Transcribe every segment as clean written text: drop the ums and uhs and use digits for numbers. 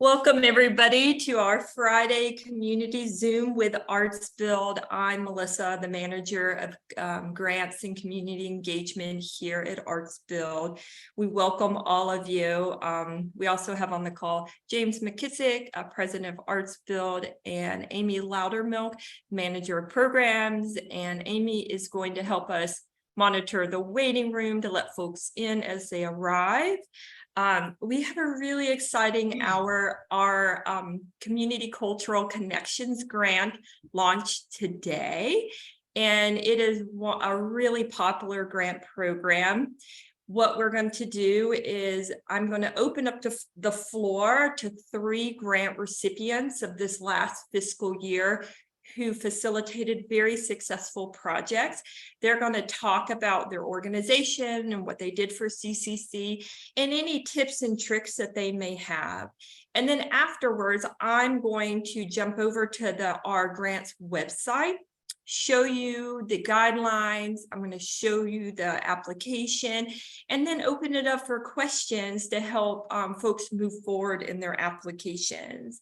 Welcome everybody to our Friday community Zoom with ArtsBuild. I'm Melissa, the manager of grants and community engagement here at ArtsBuild. We welcome all of you. We also have on the call James McKissick, president of ArtsBuild, and Amy Loudermilk, manager of programs. And Amy is going to help us monitor the waiting room to let folks in as they arrive. We have a really exciting hour. Our Community Cultural Connections grant launched today, and it is a really popular grant program. What we're going to do is I'm going to open up the floor to 3 grant recipients of this last fiscal year who facilitated very successful projects. They're going to talk about their organization and what they did for CCC and any tips and tricks that they may have. And then afterwards, I'm going to jump over to our grants website, show you the guidelines. I'm going to show you the application and then open it up for questions to help folks move forward in their applications.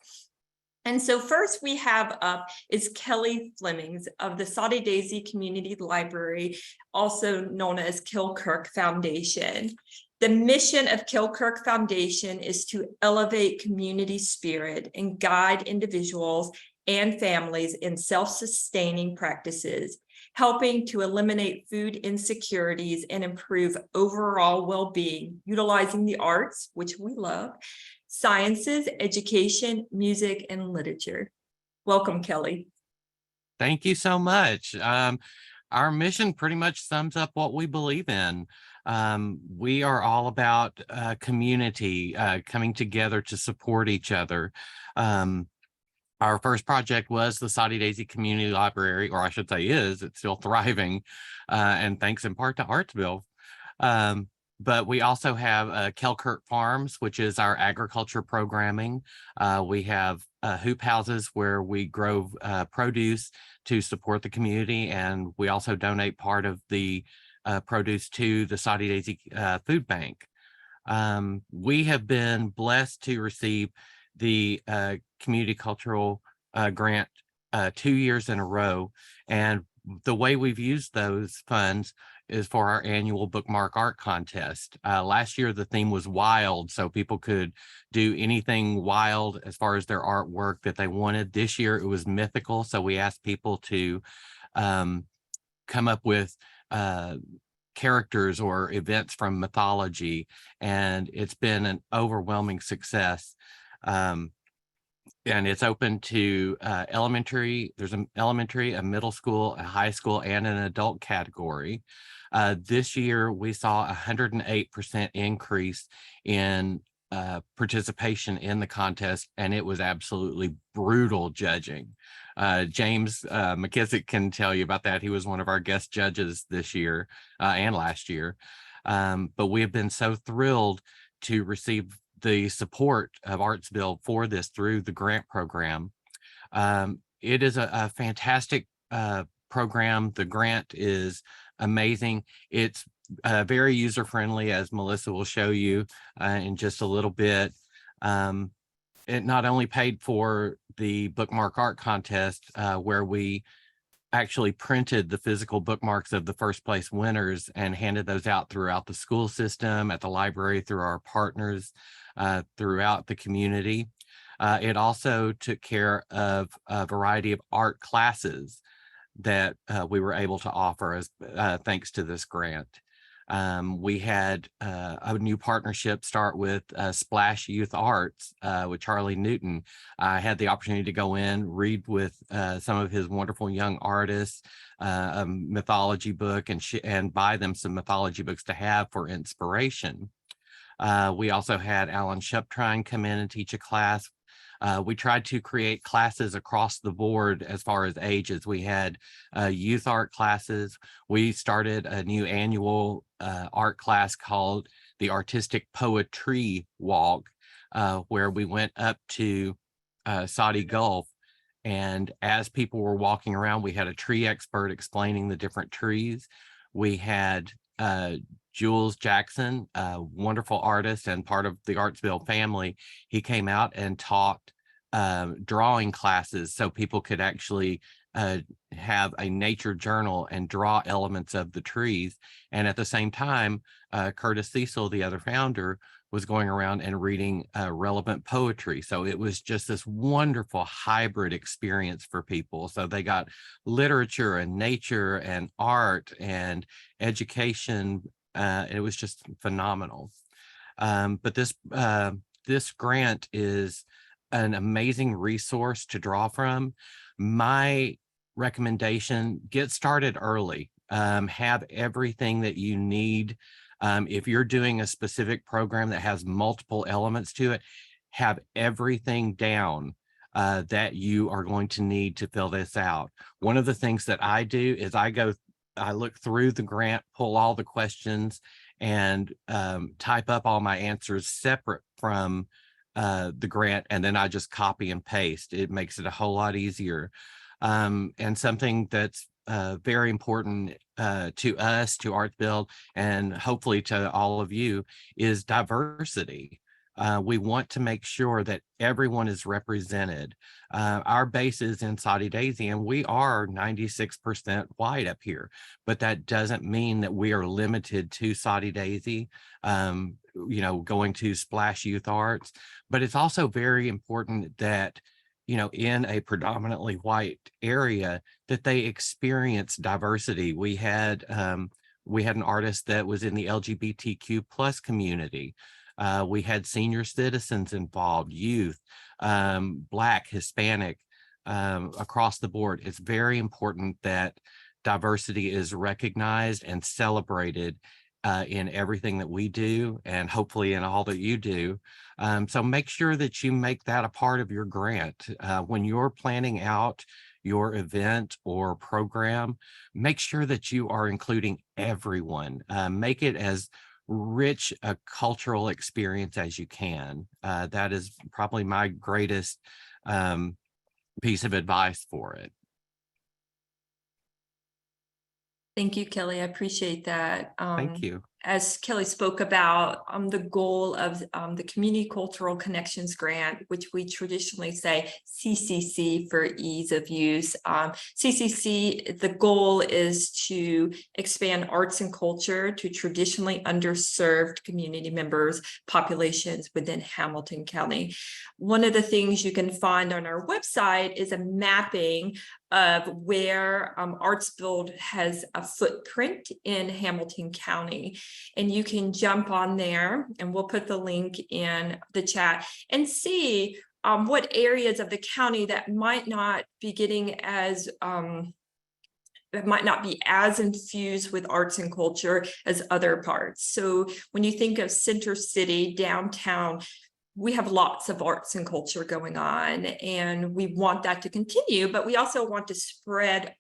And so first we have up is Kelly Flemings of the Soddy Daisy Community Library, also known as Kilkirk Foundation. The mission of Kilkirk Foundation is to elevate community spirit and guide individuals and families in self-sustaining practices, helping to eliminate food insecurities and improve overall well-being, utilizing the arts, which we love, sciences, education, music, and literature. Welcome, Kelly. Thank you so much. Our mission pretty much sums up what we believe in. We are all about community coming together to support each other. Our first project was the Soddy Daisy Community Library, or I should say it's still thriving, and thanks in part to ArtsBuild. But we also have Kilkirk Farms, which is our agriculture programming. We have hoop houses where we grow produce to support the community, and we also donate part of the produce to the Soddy Daisy Food Bank. We have been blessed to receive the Community Cultural Grant 2 years in a row, and the way we've used those funds is for our annual bookmark art contest. Last year, the theme was wild, so people could do anything wild as far as their artwork that they wanted. This year, it was mythical, so we asked people to come up with characters or events from mythology, and it's been an overwhelming success. And it's open to elementary. There's an elementary, a middle school, a high school, and an adult category. This year, we saw a 108% increase in participation in the contest, and it was absolutely brutal judging. James McKissick can tell you about that. He was one of our guest judges this year and last year. But we have been so thrilled to receive the support of ArtsBuild for this through the grant program. It is a fantastic program. The grant is amazing. It's very user-friendly, as Melissa will show you in just a little bit. It not only paid for the bookmark art contest, where we actually printed the physical bookmarks of the first place winners and handed those out throughout the school system, at the library, through our partners, throughout the community. It also took care of a variety of art classes that we were able to offer as thanks to this grant. We had a new partnership start with Splash Youth Arts with Charlie Newton. I had the opportunity to go in, read with some of his wonderful young artists, a mythology book, and buy them some mythology books to have for inspiration. We also had Alan Shuptrine come in and teach a class. We tried to create classes across the board as far as ages. We had youth art classes. We started a new annual art class called the Artistic Poetry Walk, where we went up to Soddy Gulf. And as people were walking around, we had a tree expert explaining the different trees. We had Jules Jackson, a wonderful artist and part of the ArtsBuild family, he came out and taught drawing classes so people could actually have a nature journal and draw elements of the trees. And at the same time, Curtis Cecil, the other founder, was going around and reading relevant poetry. So it was just this wonderful hybrid experience for people. So they got literature and nature and art and education. It was just phenomenal. But this grant is an amazing resource to draw from. My recommendation, get started early. Have everything that you need. If you're doing a specific program that has multiple elements to it, have everything down that you are going to need to fill this out. One of the things that I do is I look through the grant, pull all the questions, and type up all my answers separate from the grant, and then I just copy and paste. It makes it a whole lot easier. And something that's very important to us, to ArtsBuild, and hopefully to all of you, is diversity. We want to make sure that everyone is represented. Our base is in Soddy Daisy, and we are 96% white up here, but that doesn't mean that we are limited to Soddy Daisy, going to Splash Youth Arts. But it's also very important that, in a predominantly white area, that they experience diversity. We had an artist that was in the LGBTQ plus community. We had senior citizens involved, youth, Black, Hispanic, across the board. It's very important that diversity is recognized and celebrated in everything that we do, and hopefully in all that you do. So make sure that you make that a part of your grant. When you're planning out your event or program, make sure that you are including everyone. Make it as rich a cultural experience as you can. That is probably my greatest piece of advice for it. Thank you, Kelly. I appreciate that. Thank you. As Kelly spoke about, the goal of the Community Cultural Connections Grant, which we traditionally say CCC for ease of use. CCC, the goal is to expand arts and culture to traditionally underserved community members, populations within Hamilton County. One of the things you can find on our website is a mapping of where ArtsBuild has a footprint in Hamilton County. And you can jump on there, and we'll put the link in the chat, and see what areas of the county that might not be getting as that might not be as infused with arts and culture as other parts. So when you think of Center City, downtown, we have lots of arts and culture going on, and we want that to continue, but we also want to spread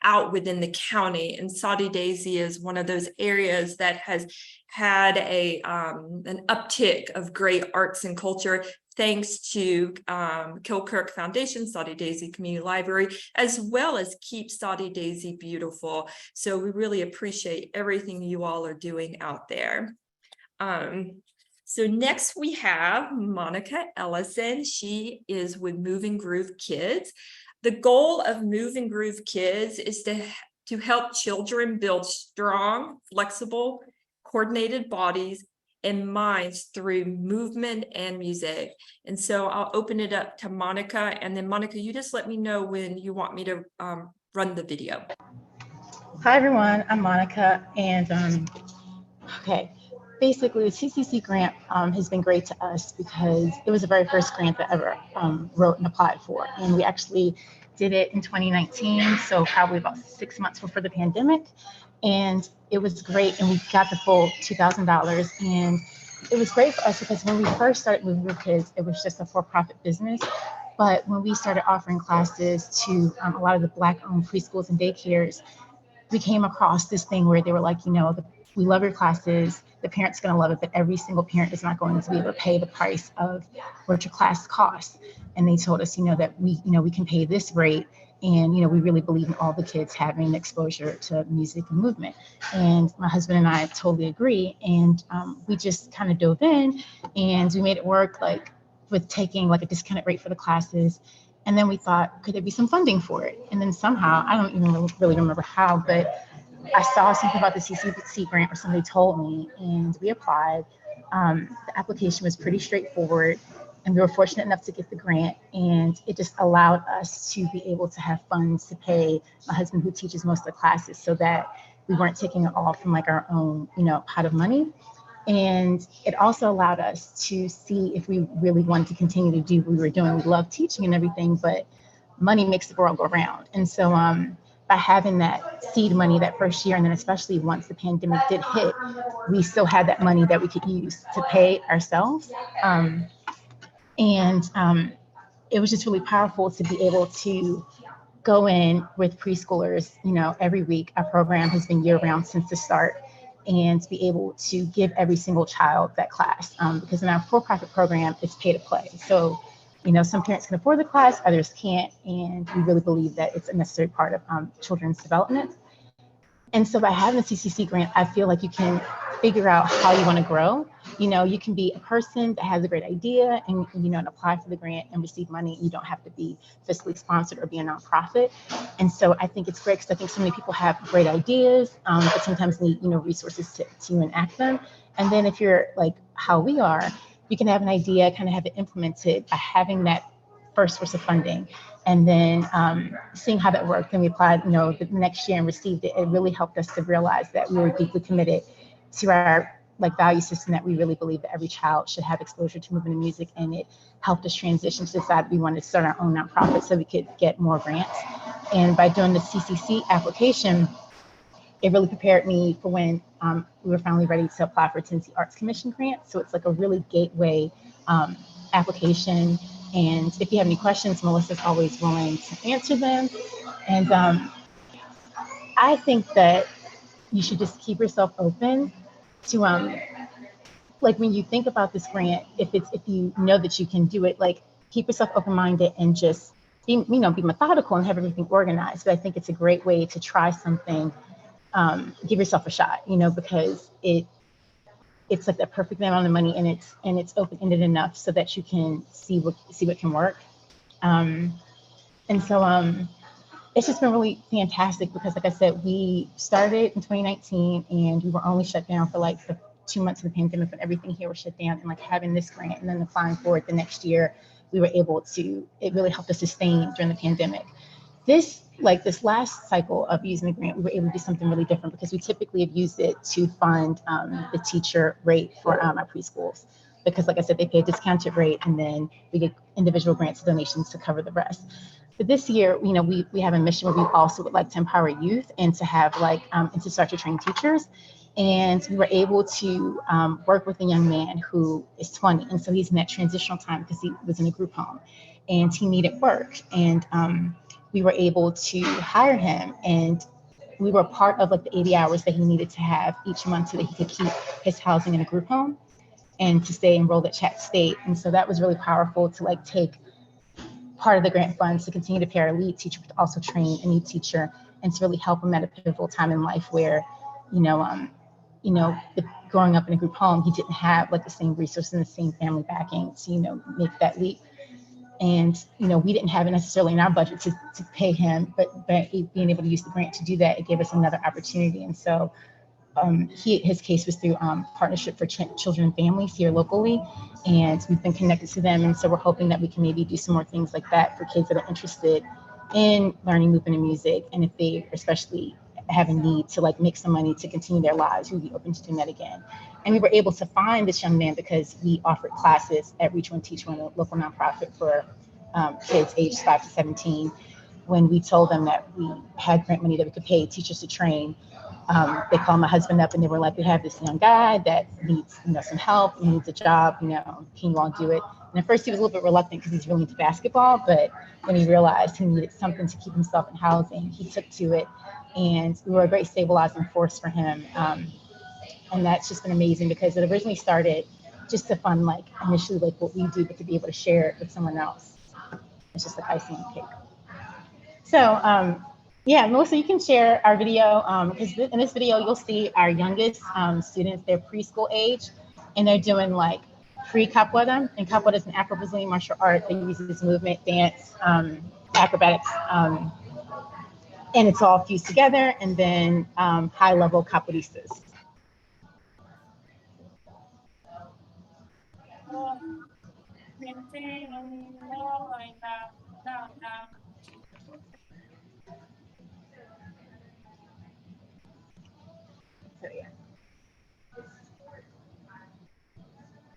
out within the county. And Soddy Daisy is one of those areas that has had an uptick of great arts and culture, thanks to Kilkirk Foundation, Soddy Daisy Community Library, as well as Keep Soddy Daisy Beautiful. So we really appreciate everything you all are doing out there. So next we have Monica Ellison. She is with Moving Groove Kidz. The goal of Moving Groove Kidz is to help children build strong, flexible, coordinated bodies and minds through movement and music. And so I'll open it up to Monica, and then Monica, you just let me know when you want me to run the video. Hi everyone, I'm Monica, and okay. Basically, the CCC grant has been great to us because it was the very first grant that I ever wrote and applied for. And we actually did it in 2019, so probably about 6 months before the pandemic. And it was great, and we got the full $2,000. And it was great for us because when we first started Moving Groove Kidz, it was just a for-profit business. But when we started offering classes to a lot of the Black-owned preschools and daycares, we came across this thing where they were like, we love your classes, the parents are going to love it, but every single parent is not going to be able to pay the price of what your class costs. And they told us, that we can pay this rate And, we really believe in all the kids having exposure to music and movement. And my husband and I totally agree. And we just kind of dove in and we made it work, like with taking like a discounted rate for the classes. And then we thought, could there be some funding for it? And then somehow, I don't even really remember how, but I saw something about the CCC grant or somebody told me, and we applied. The application was pretty straightforward, and we were fortunate enough to get the grant, and it just allowed us to be able to have funds to pay my husband, who teaches most of the classes, so that we weren't taking it all from like our own, pot of money. And it also allowed us to see if we really wanted to continue to do what we were doing. We love teaching and everything, but money makes the world go round. And so by having that seed money that first year, and then especially once the pandemic did hit, we still had that money that we could use to pay ourselves. It was just really powerful to be able to go in with preschoolers, every week. Our program has been year round since the start, and to be able to give every single child that class, because in our for-profit program, it's pay to play. So, some parents can afford the class, others can't, and we really believe that it's a necessary part of children's development. And so by having the CCC grant, I feel like you can figure out how you want to grow. You can be a person that has a great idea and, and apply for the grant and receive money. You don't have to be fiscally sponsored or be a nonprofit. And so I think it's great because I think so many people have great ideas, but sometimes need, resources to enact them. And then if you're like how we are, you can have an idea, kind of have it implemented by having that first source of funding, and then seeing how that worked. And we applied, the next year and received it. It really helped us to realize that we were deeply committed to our value system, that we really believe that every child should have exposure to movement and music. And it helped us transition to decide we wanted to start our own nonprofit so we could get more grants. And by doing the CCC application, it really prepared me for when we were finally ready to apply for Tennessee Arts Commission grant. So it's like a really gateway application. And if you have any questions, Melissa's always willing to answer them. And I think that you should just keep yourself open to, when you think about this grant, if you know that you can do it, keep yourself open-minded and just be methodical and have everything organized. But I think it's a great way to try something. Give yourself a shot, because it's like the perfect amount of money, and it's open-ended enough so that you can see what can work. And so it's just been really fantastic because, like I said, we started in 2019 and we were only shut down for the 2 months of the pandemic, but everything here was shut down. And having this grant and then applying for it the next year, we were able to, it really helped us sustain during the pandemic. This last cycle of using the grant, we were able to do something really different because we typically have used it to fund the teacher rate for our preschools. Because like I said, they pay a discounted rate and then we get individual grants and donations to cover the rest. But this year, we have a mission where we also would like to empower youth and to have and to start to train teachers. And we were able to work with a young man who is 20. And so he's in that transitional time because he was in a group home and he needed work. And we were able to hire him, and we were part of the 80 hours that he needed to have each month so that he could keep his housing in a group home and to stay enrolled at Chat State. And so that was really powerful to take part of the grant funds to continue to pay our lead teacher, but to also train a new teacher and to really help him at a pivotal time in life where, growing up in a group home, he didn't have the same resources and the same family backing to, make that leap. And, we didn't have it necessarily in our budget to pay him, but being able to use the grant to do that, it gave us another opportunity. And so his case was through Partnership for Children and Families here locally, and we've been connected to them. And so we're hoping that we can maybe do some more things like that for kids that are interested in learning movement and music. And if they especially have a need to like make some money to continue their lives, we'd be open to doing that again. And we were able to find this young man because we offered classes at Reach One Teach One, a local nonprofit for kids aged 5 to 17. When we told them that we had grant money that we could pay teachers to train, they called my husband up and they were like, we have this young guy that needs, some help, he needs a job, can you all do it? And at first he was a little bit reluctant because he's really into basketball, but when he realized he needed something to keep himself in housing, he took to it. And we were a great stabilizing force for him. And that's just been amazing because it originally started just to fund initially what we do, but to be able to share it with someone else. It's just like icing on the cake. So, yeah, Melissa, you can share our video because in this video, you'll see our youngest students, they're preschool age, and they're doing like free capoeira. And capoeira is an Afro-Brazilian martial art that uses movement, dance, acrobatics, and it's all fused together, and then high-level capoeiristas. So, yeah.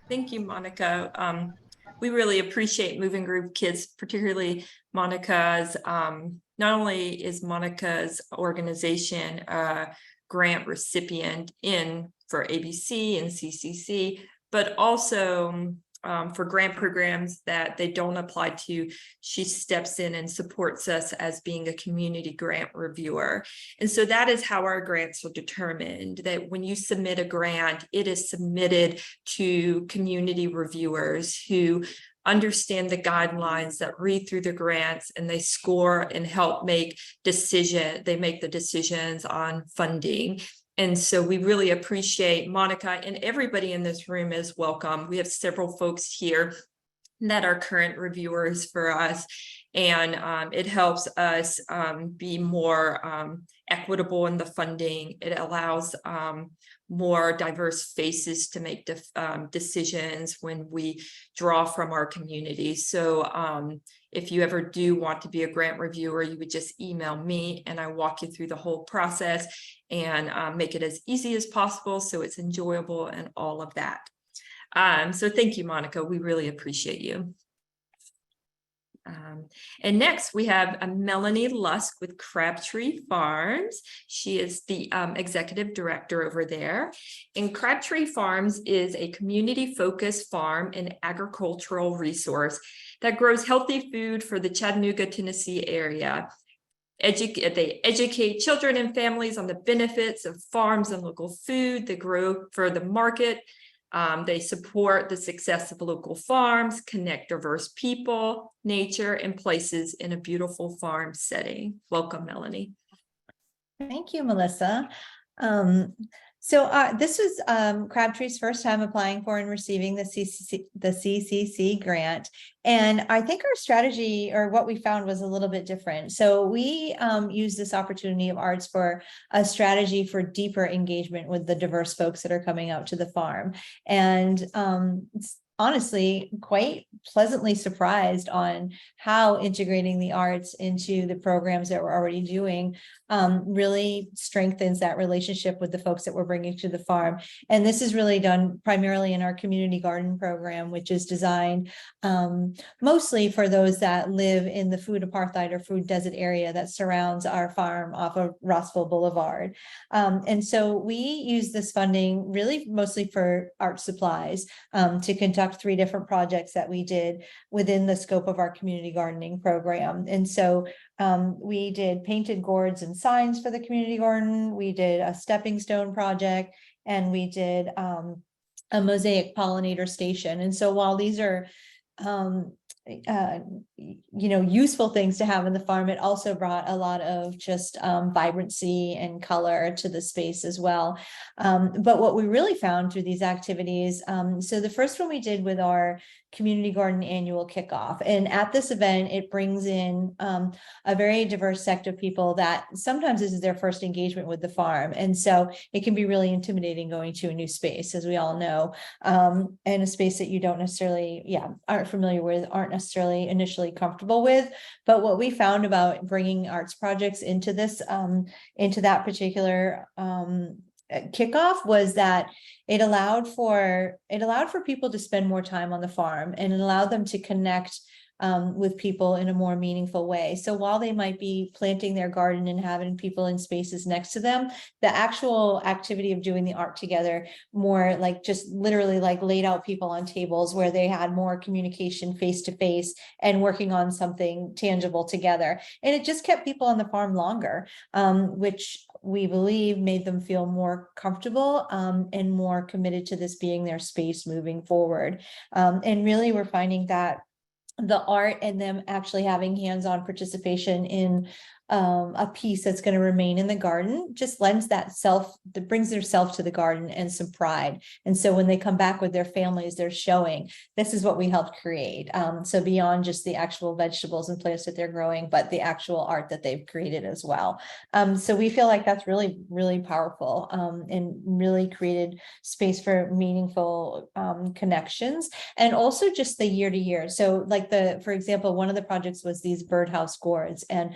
Thank you, Monica. We really appreciate Moving Group Kids, particularly Monica's. Not only is Monica's organization a grant recipient for ABC and CCC, but also for grant programs that they don't apply to, she steps in and supports us as being a community grant reviewer. And so that is how our grants are determined, that when you submit a grant, it is submitted to community reviewers who understand the guidelines, that read through the grants, and they score and help make they make the decisions on funding. And so we really appreciate Monica, and everybody in this room is welcome. We have several folks here that are current reviewers for us, and it helps us be more equitable in the funding. It allows more diverse faces to make decisions when we draw from our community. So if you ever do want to be a grant reviewer, you would just email me and I walk you through the whole process and make it as easy as possible so it's enjoyable and all of that. So thank you, Monica. We really appreciate you. And next we have Melonie Lusk with Crabtree Farms. She is the executive director over there. And Crabtree Farms is a community-focused farm and agricultural resource that grows healthy food for the Chattanooga, Tennessee area. They educate children and families on the benefits of farms and local food. They grow for the market. They support the success of local farms, connect diverse people, nature, and places in a beautiful farm setting. Welcome, Melonie. Thank you, Melissa. This was Crabtree's first time applying for and receiving the CCC grant. And I think our strategy, or what we found, was a little bit different. So we used this opportunity of arts for a strategy for deeper engagement with the diverse folks that are coming out to the farm. And honestly, quite pleasantly surprised on how integrating the arts into the programs that we're already doing really strengthens that relationship with the folks that we're bringing to the farm. And this is really done primarily in our community garden program, which is designed mostly for those that live in the food apartheid or food desert area that surrounds our farm off of Rossville Boulevard. And so we use this funding really mostly for art supplies to conduct 3 different projects that we did within the scope of our community gardening program. And so we did painted gourds and signs for the community garden. We did a stepping stone project, and we did a mosaic pollinator station. And so while these are useful things to have in the farm, it also brought a lot of just vibrancy and color to the space as well. But what we really found through these activities, so the first one we did with our community garden annual kickoff, and at this event it brings in a very diverse sect of people that sometimes this is their first engagement with the farm, and so it can be really intimidating going to a new space, as we all know, and a space that you don't necessarily aren't familiar with, aren't necessarily initially comfortable with. But what we found about bringing arts projects into this into that particular kickoff was that it allowed for people to spend more time on the farm, and it allowed them to connect with people in a more meaningful way. So while they might be planting their garden and having people in spaces next to them, the actual activity of doing the art together, more like just literally like laid out people on tables where they had more communication face to face and working on something tangible together. And it just kept people on the farm longer, which we believe made them feel more comfortable and more committed to this being their space moving forward. And really, we're finding that the art and them actually having hands-on participation in a piece that's going to remain in the garden just lends that brings their self to the garden and some pride. And so when they come back with their families, they're showing this is what we helped create. So beyond just the actual vegetables and plants that they're growing, but the actual art that they've created as well. So we feel like that's really, really powerful, and really created space for meaningful connections, and also just the year to year. So like for example, one of the projects was these birdhouse gourds, and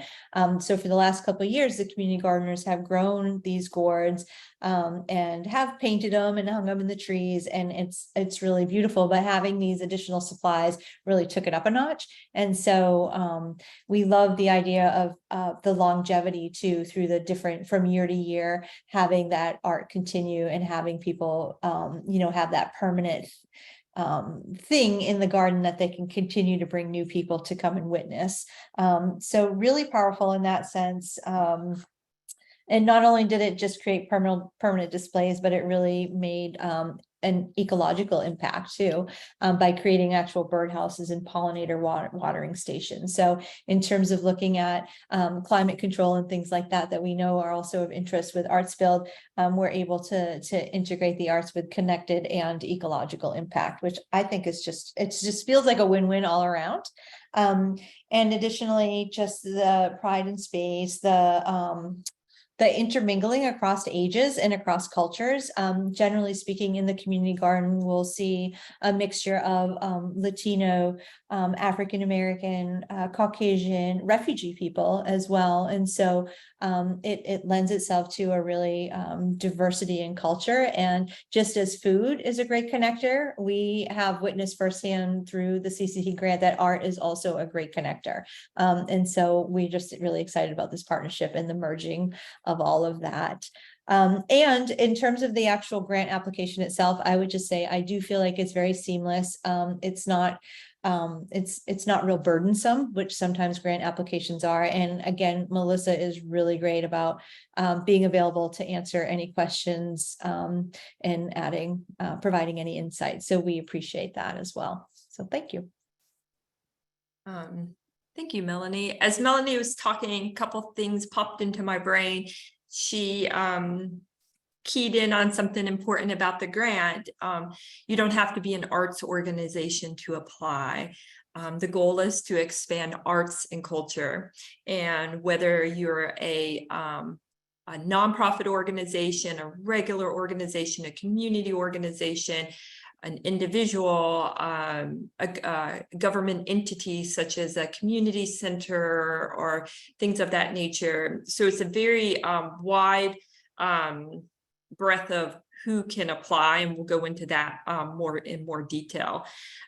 so for the last couple of years, the community gardeners have grown these gourds and have painted them and hung them in the trees, and it's really beautiful. But having these additional supplies really took it up a notch. And so we love the idea of the longevity too, through the different from year to year, having that art continue and having people have that permanent thing in the garden that they can continue to bring new people to come and witness. So really powerful in that sense. And not only did it just create permanent displays, but it really made an ecological impact too, by creating actual birdhouses and pollinator watering stations. So in terms of looking at climate control and things like that we know are also of interest with ArtsBuild, we're able to integrate the arts with connected and ecological impact, which I think is it just feels like a win-win all around. And additionally, just the pride in space, the intermingling across ages and across cultures. Generally speaking, in the community garden, we'll see a mixture of Latino, African-American, Caucasian, refugee people as well. And so it lends itself to a really diversity in culture. And just as food is a great connector, we have witnessed firsthand through the CCC grant that art is also a great connector. And so we're just really excited about this partnership and the merging of all of that. And in terms of the actual grant application itself, I would just say I do feel like it's very seamless. It's not real burdensome, which sometimes grant applications are. And again, Melissa is really great about being available to answer any questions and providing any insights. So we appreciate that as well. So thank you. Thank you, Melonie. As Melonie was talking, a couple of things popped into my brain. She keyed in on something important about the grant. You don't have to be an arts organization to apply. The goal is to expand arts and culture. And whether you're a nonprofit organization, a regular organization, a community organization, an individual, a government entity such as a community center or things of that nature. So it's a very wide breadth of who can apply, and we'll go into that in more detail.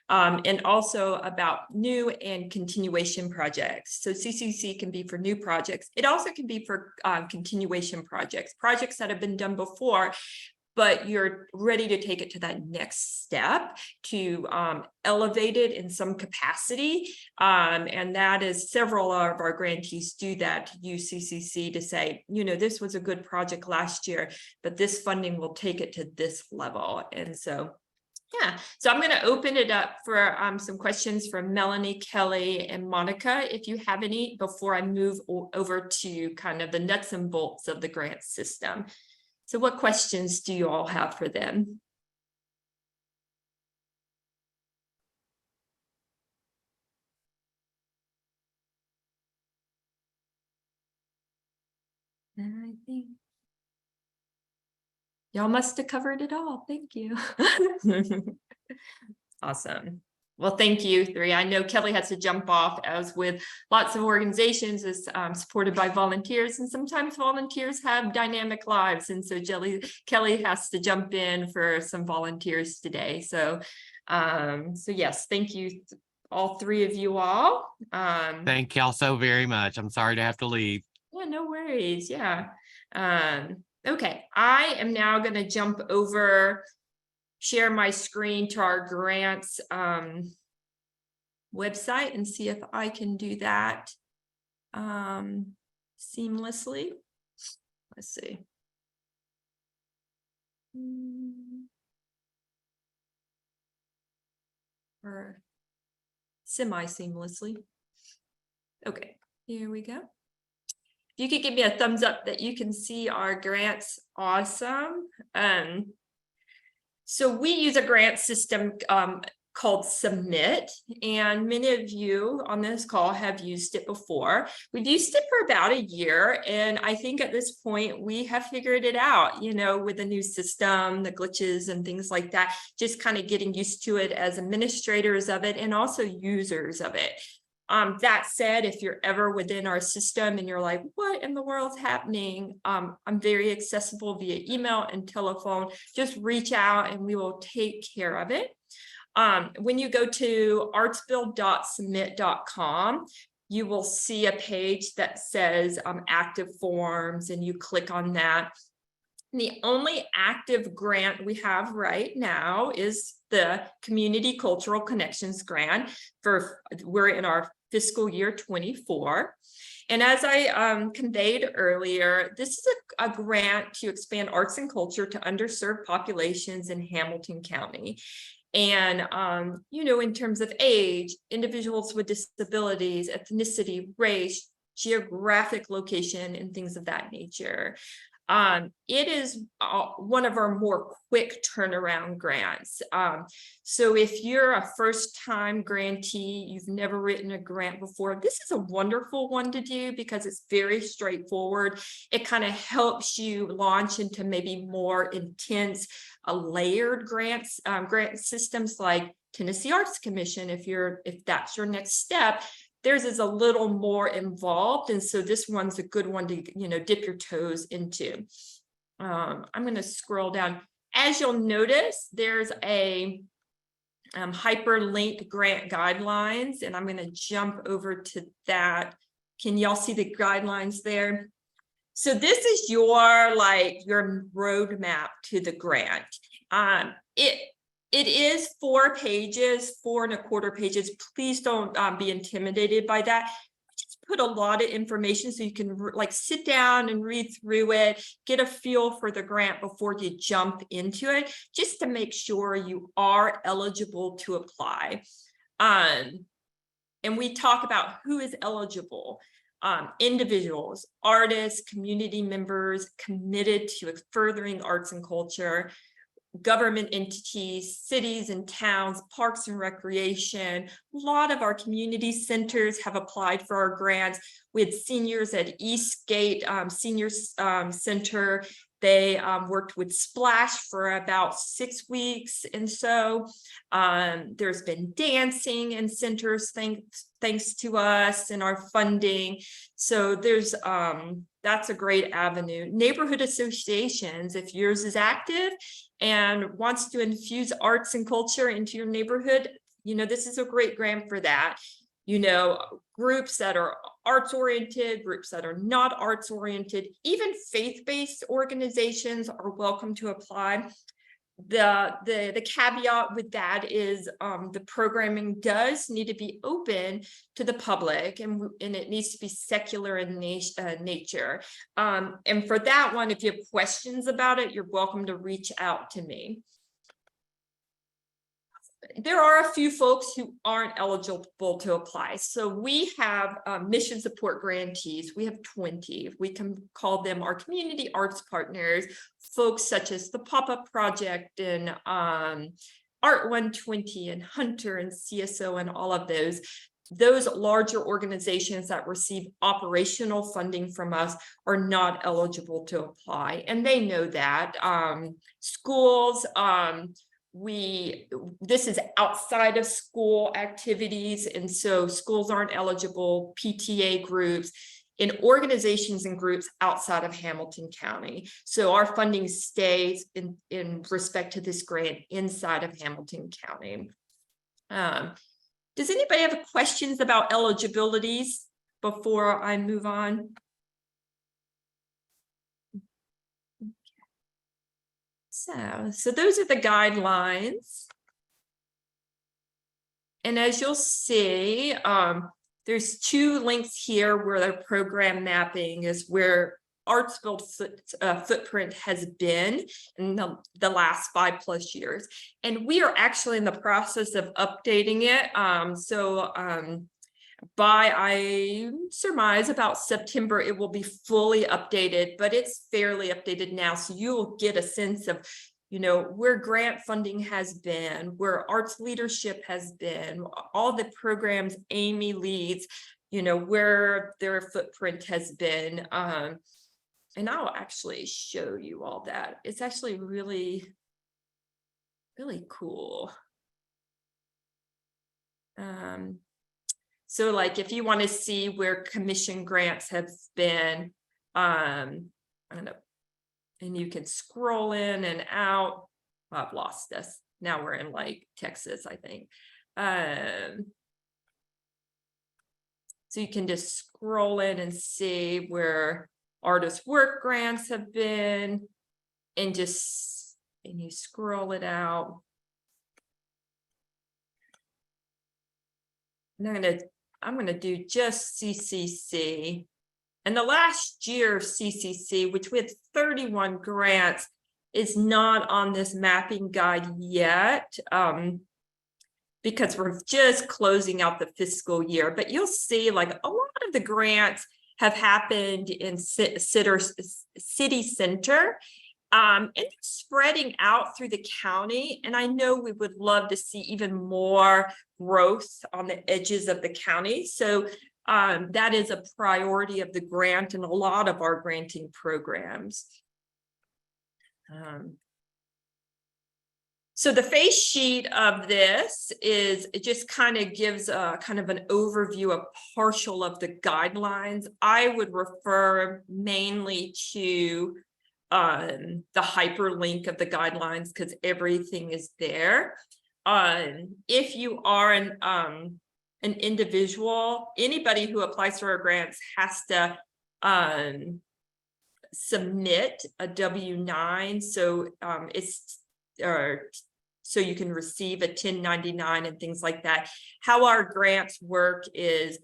And also about new and continuation projects. So CCC can be for new projects. It also can be for continuation projects that have been done before, but you're ready to take it to that next step to elevate it in some capacity. And that is several of our grantees do that, use CCC to say, this was a good project last year, but this funding will take it to this level. And so, yeah, so I'm going to open it up for some questions from Melonie, Kelly, and Monica, if you have any, before I move over to kind of the nuts and bolts of the grant system. So what questions do you all have for them? I think y'all must have covered it all. Thank you. Awesome. Well, thank you three. I know Kelly has to jump off, as with lots of organizations, is supported by volunteers, and sometimes volunteers have dynamic lives. And so Kelly has to jump in for some volunteers today. So, so yes, thank you, all three of you all. Thank y'all so very much. I'm sorry to have to leave. Yeah, no worries. Yeah. Okay, I am now going to jump over, share my screen to our grants website and see if I can do that seamlessly. Let's see. Or semi-seamlessly. Okay, here we go. If you could give me a thumbs up that you can see our grants, awesome. So we use a grant system called Submit, and many of you on this call have used it before. We've used it for about a year, and I think at this point we have figured it out, you know, with the new system, the glitches and things like that, just kind of getting used to it as administrators of it and also users of it. That said, if you're ever within our system and you're like, what in the world's happening? I'm very accessible via email and telephone. Just reach out and we will take care of it. When you go to artsbuild.submit.com, you will see a page that says active forms, and you click on that. The only active grant we have right now is the Community Cultural Connections grant. We're in our fiscal year 24. And as I conveyed earlier, this is a grant to expand arts and culture to underserved populations in Hamilton County. And, you know, in terms of age, individuals with disabilities, ethnicity, race, geographic location, and things of that nature. It is one of our more quick turnaround grants. So if you're a first-time grantee, you've never written a grant before, this is a wonderful one to do because it's very straightforward. It kind of helps you launch into maybe more intense, layered grant systems like Tennessee Arts Commission. If that's your next step, theirs is a little more involved, and so this one's a good one to, you know, dip your toes into. I'm going to scroll down. As you'll notice, there's a hyperlinked grant guidelines, and I'm going to jump over to that. Can y'all see the guidelines there? So this is your roadmap to the grant. It is 4 pages, 4¼ pages. Please don't be intimidated by that. Just put a lot of information so you can sit down and read through it, get a feel for the grant before you jump into it, just to make sure you are eligible to apply. And we talk about who is eligible. Individuals, artists, community members committed to furthering arts and culture, government entities, cities and towns, parks and recreation. A lot of our community centers have applied for our grants. We had seniors at Eastgate Senior Center. They worked with Splash for about 6 weeks. And so there's been dancing in centers thanks to us and our funding. So there's that's a great avenue. Neighborhood associations, if yours is active and wants to infuse arts and culture into your neighborhood, you know, this is a great grant for that. You know, groups that are arts oriented, groups that are not arts oriented, even faith-based organizations are welcome to apply. The caveat with that is the programming does need to be open to the public, and it needs to be secular in nature. And for that one, if you have questions about it, you're welcome to reach out to me. There are a few folks who aren't eligible to apply. So we have mission support grantees. We have 20. We can call them our community arts partners, folks such as the Pop-Up Project and Art 120 and Hunter and CSO and all of those. Those larger organizations that receive operational funding from us are not eligible to apply. And they know that. Schools, this is outside of school activities, and so schools aren't eligible, PTA groups, in organizations and groups outside of Hamilton County. So our funding stays in respect to this grant inside of Hamilton County. Does anybody have questions about eligibilities before I move on? So those are the guidelines. And as you'll see, there's 2 links here where the program mapping is where ArtsBuild footprint has been in the last 5+ years. And we are actually in the process of updating it. By, I surmise, about September, it will be fully updated, but it's fairly updated now. So you'll get a sense of, you know, where grant funding has been, where arts leadership has been, all the programs Amy leads, you know, where their footprint has been. And I'll actually show you all that. It's actually really, really cool. So like if you want to see where commission grants have been, I don't know, and you can scroll in and out. Well, I've lost this. Now we're in like Texas, I think. So you can just scroll in and see where artist work grants have been, and you scroll it out. And I'm gonna do just CCC. And the last year of CCC, which we had 31 grants, is not on this mapping guide yet, because we're just closing out the fiscal year. But you'll see like a lot of the grants have happened in city center, and spreading out through the county. And I know we would love to see even more growth on the edges of the county. So that is a priority of the grant and a lot of our granting programs. So the face sheet of this is, it just kind of gives a kind of an overview, a partial of the guidelines. I would refer mainly to the hyperlink of the guidelines because everything is there. If you are an individual, anybody who applies for our grants has to submit a W-9. So so you can receive a 1099 and things like that. How our grants work is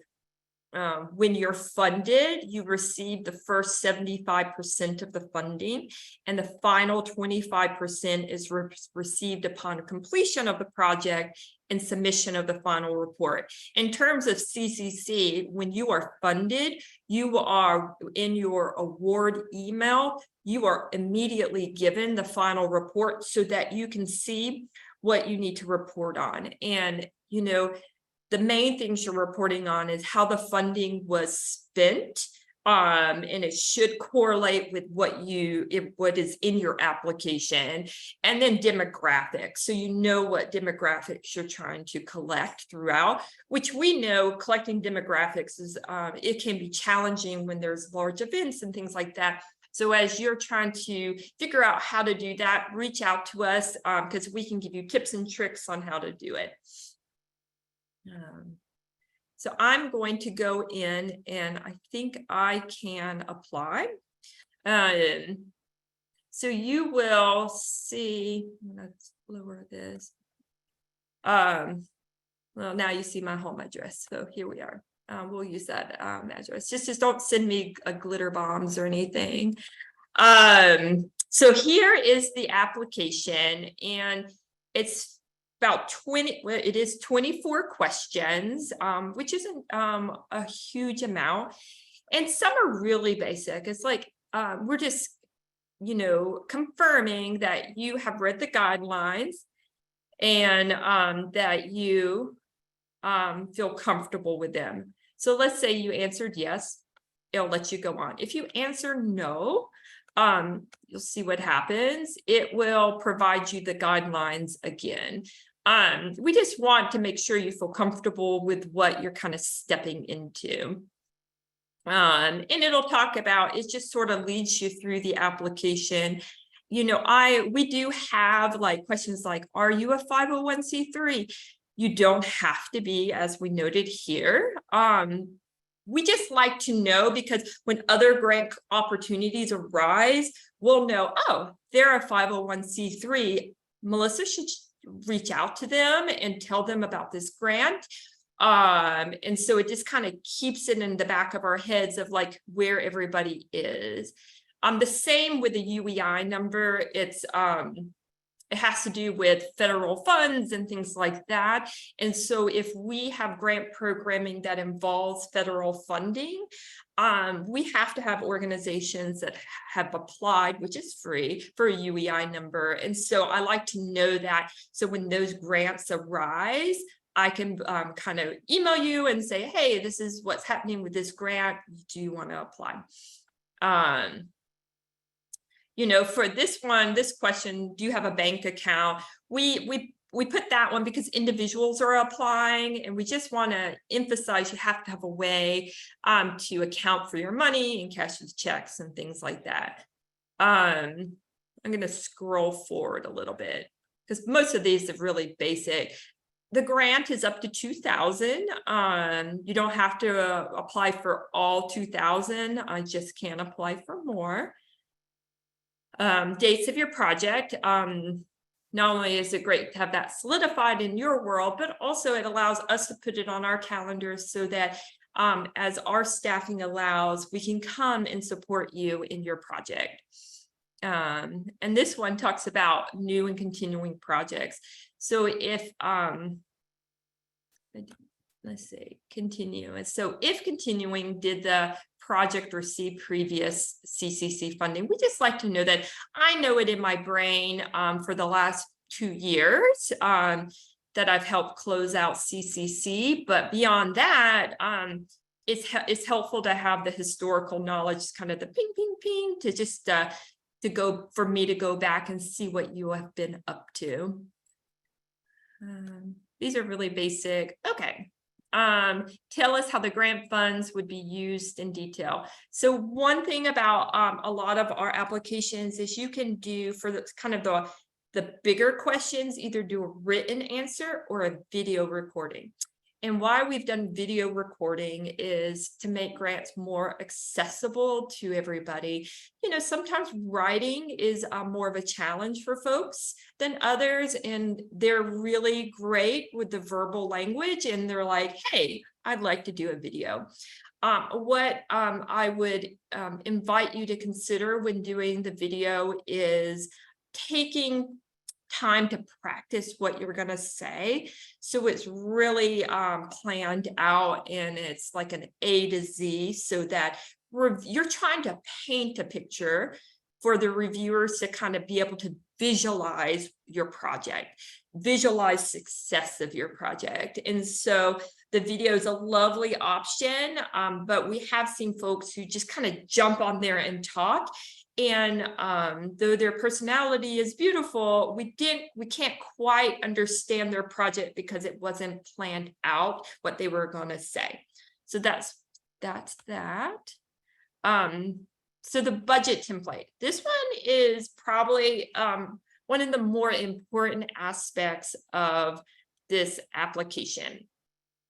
when you're funded, you receive the first 75% of the funding, and the final 25% is received upon completion of the project and submission of the final report. In terms of CCC, when you are funded, you are in your award email, you are immediately given the final report so that you can see what you need to report on. And, you know, the main things you're reporting on is how the funding was spent, and it should correlate with what is in your application, and then demographics. So you know what demographics you're trying to collect throughout, which we know collecting demographics is, it can be challenging when there's large events and things like that. So as you're trying to figure out how to do that, reach out to us because we can give you tips and tricks on how to do it. So I'm going to go in and I think I can apply. So you will see, let's lower this. Well, now you see my home address. So here we are. We'll use that address. Just don't send me glitter bombs or anything. So here is the application, and it's about 24 questions, which isn't a huge amount. And some are really basic. It's like, we're just, you know, confirming that you have read the guidelines and that you feel comfortable with them. So let's say you answered yes, it'll let you go on. If you answer no, you'll see what happens. It will provide you the guidelines again. We just want to make sure you feel comfortable with what you're kind of stepping into. And it'll talk about, it just sort of leads you through the application. You know, we do have like questions like, are you a 501c3? You don't have to be, as we noted here. We just like to know, because when other grant opportunities arise, we'll know, oh, they're a 501c3. Melissa should reach out to them and tell them about this grant. And so it just kind of keeps it in the back of our heads of like where everybody is. The same with the UEI number. It has to do with federal funds and things like that. And so if we have grant programming that involves federal funding, we have to have organizations that have applied, which is free, for a UEI number. And so I like to know that. So when those grants arise, I can kind of email you and say, hey, this is what's happening with this grant. Do you want to apply? You know, for this one, this question, do you have a bank account? We put that one because individuals are applying, and we just want to emphasize you have to have a way to account for your money and cash the checks and things like that. I'm going to scroll forward a little bit because most of these are really basic. The grant is up to 2,000. You don't have to apply for all 2,000. I just can't apply for more. Dates of your project. Not only is it great to have that solidified in your world, but also it allows us to put it on our calendars so that as our staffing allows, we can come and support you in your project. And this one talks about new and continuing projects. So if, let's see, continue. And so if continuing did the project receive previous CCC funding, we just like to know that. I know it in my brain for the last 2 years that I've helped close out CCC, but beyond that, it's helpful to have the historical knowledge, kind of the ping, ping, ping, to just for me to go back and see what you have been up to. These are really basic. Okay. Tell us how the grant funds would be used in detail. So one thing about a lot of our applications is you can do for the kind of the bigger questions, either do a written answer or a video recording. And why we've done video recording is to make grants more accessible to everybody. You know, sometimes writing is more of a challenge for folks than others, and they're really great with the verbal language, and they're like, hey, I'd like to do a video. What I would invite you to consider when doing the video is taking time to practice what you're going to say, so it's really planned out and it's like an A to Z, so that you're trying to paint a picture for the reviewers to kind of be able to visualize your project, visualize success of your project. And so the video is a lovely option, but we have seen folks who just kind of jump on there and talk. And though their personality is beautiful, we can't quite understand their project because it wasn't planned out what they were going to say. So that's that. So the budget template. This one is probably one of the more important aspects of this application.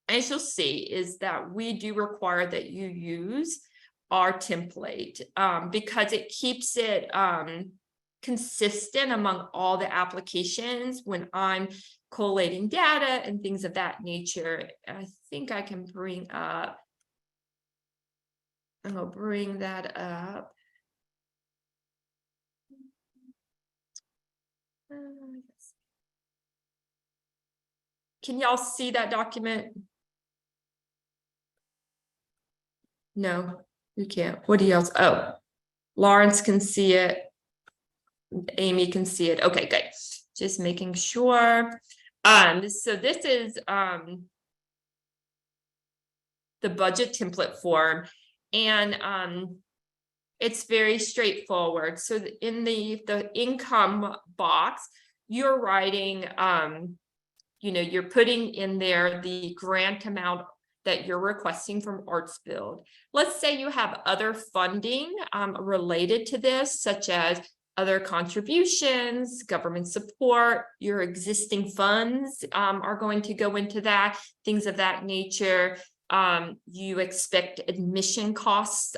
As you'll see, is that we do require that you use our template because it keeps it consistent among all the applications when I'm collating data and things of that nature. I think I can bring up, and I'll bring that up. Can y'all see that document? No. You can't. What else? Oh, Lawrence can see it. Amy can see it. Okay, good. Just making sure. So this is the budget template form, and it's very straightforward. So in the income box, you're writing, you know, you're putting in there the grant amount that you're requesting from ArtsBuild. Let's say you have other funding related to this, such as other contributions, government support, your existing funds are going to go into that, things of that nature. You expect admission costs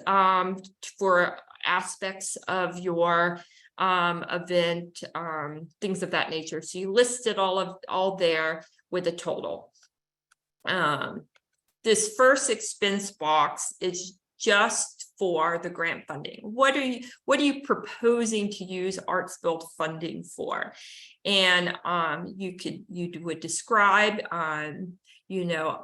for aspects of your event, things of that nature. So you listed all there with a total. This first expense box is just for the grant funding. What are you proposing to use ArtsBuild funding for? And you would describe you know,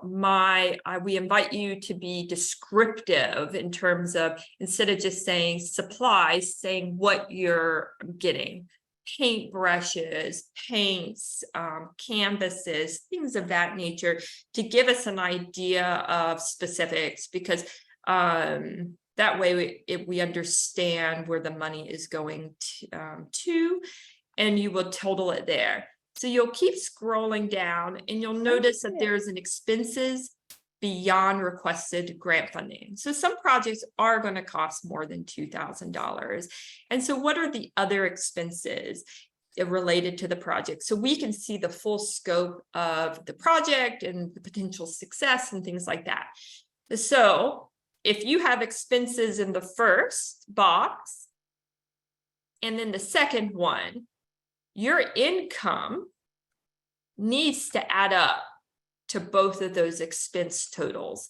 we invite you to be descriptive in terms of, instead of just saying supplies, saying what you're getting. Paint brushes, paints, canvases, things of that nature, to give us an idea of specifics, because that way we understand where the money is going to, and you will total it there. So you'll keep scrolling down and you'll notice that there's an expenses beyond requested grant funding. So some projects are going to cost more than $2,000. And so what are the other expenses related to the project? So we can see the full scope of the project and the potential success and things like that. So if you have expenses in the first box and then the second one, your income needs to add up to both of those expense totals.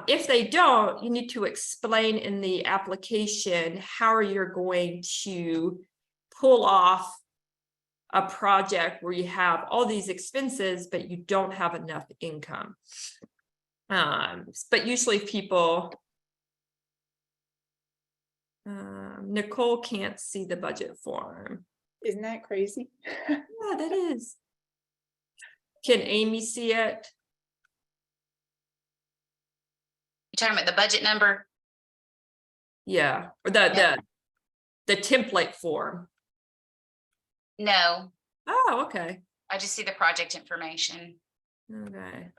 If they don't, you need to explain in the application how you're going to pull off a project where you have all these expenses, but you don't have enough income. But usually people, Nicole can't see the budget form. Isn't that crazy? Yeah, that is. Can Amy see it? You talking about the budget number? Yeah, or the template form. No, Oh, okay. I just see the project information. Okay.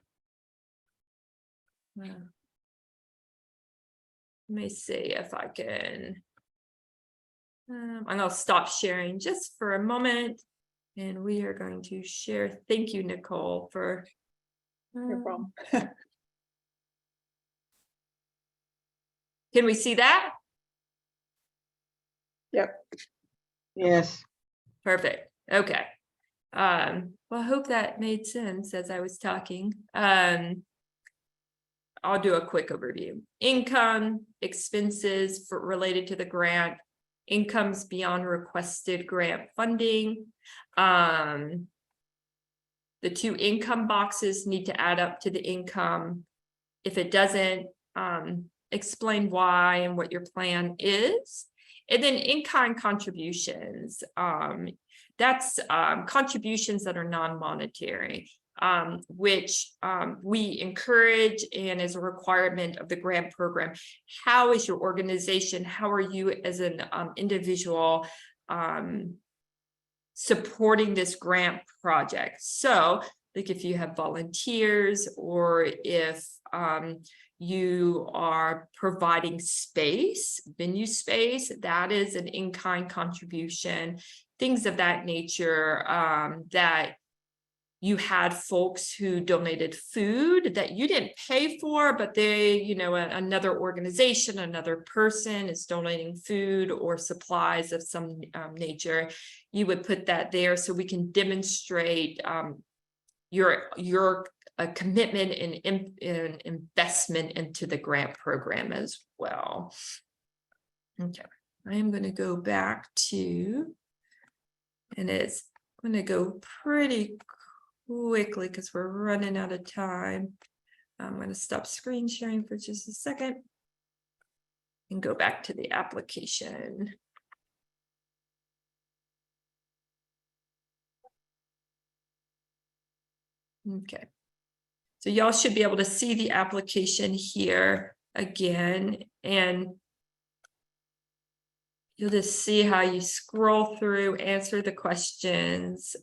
Yeah. Let me see if I can. I'm gonna stop sharing just for a moment, and we are going to share. Thank you, Nicole, for. No problem. Can we see that? Yep. Yes. Perfect. Okay. Well, I hope that made sense as I was talking. I'll do a quick overview. Income, expenses related to the grant, incomes beyond requested grant funding. The two income boxes need to add up to the income. If it doesn't, explain why and what your plan is. And then in-kind contributions. That's contributions that are non-monetary, which we encourage and is a requirement of the grant program. How is your organization? How are you as an individual supporting this grant project? So, like if you have volunteers, or if you are providing space, venue space, that is an in-kind contribution, things of that nature, that you had folks who donated food that you didn't pay for, but they, you know, another organization, another person is donating food or supplies of some nature. You would put that there so we can demonstrate your commitment and investment into the grant program as well. Okay, I am going to go back to, and it's going to go pretty quickly because we're running out of time. I'm going to stop screen sharing for just a second and go back to the application. Okay. So y'all should be able to see the application here again, and you'll just see how you scroll through, answer the questions.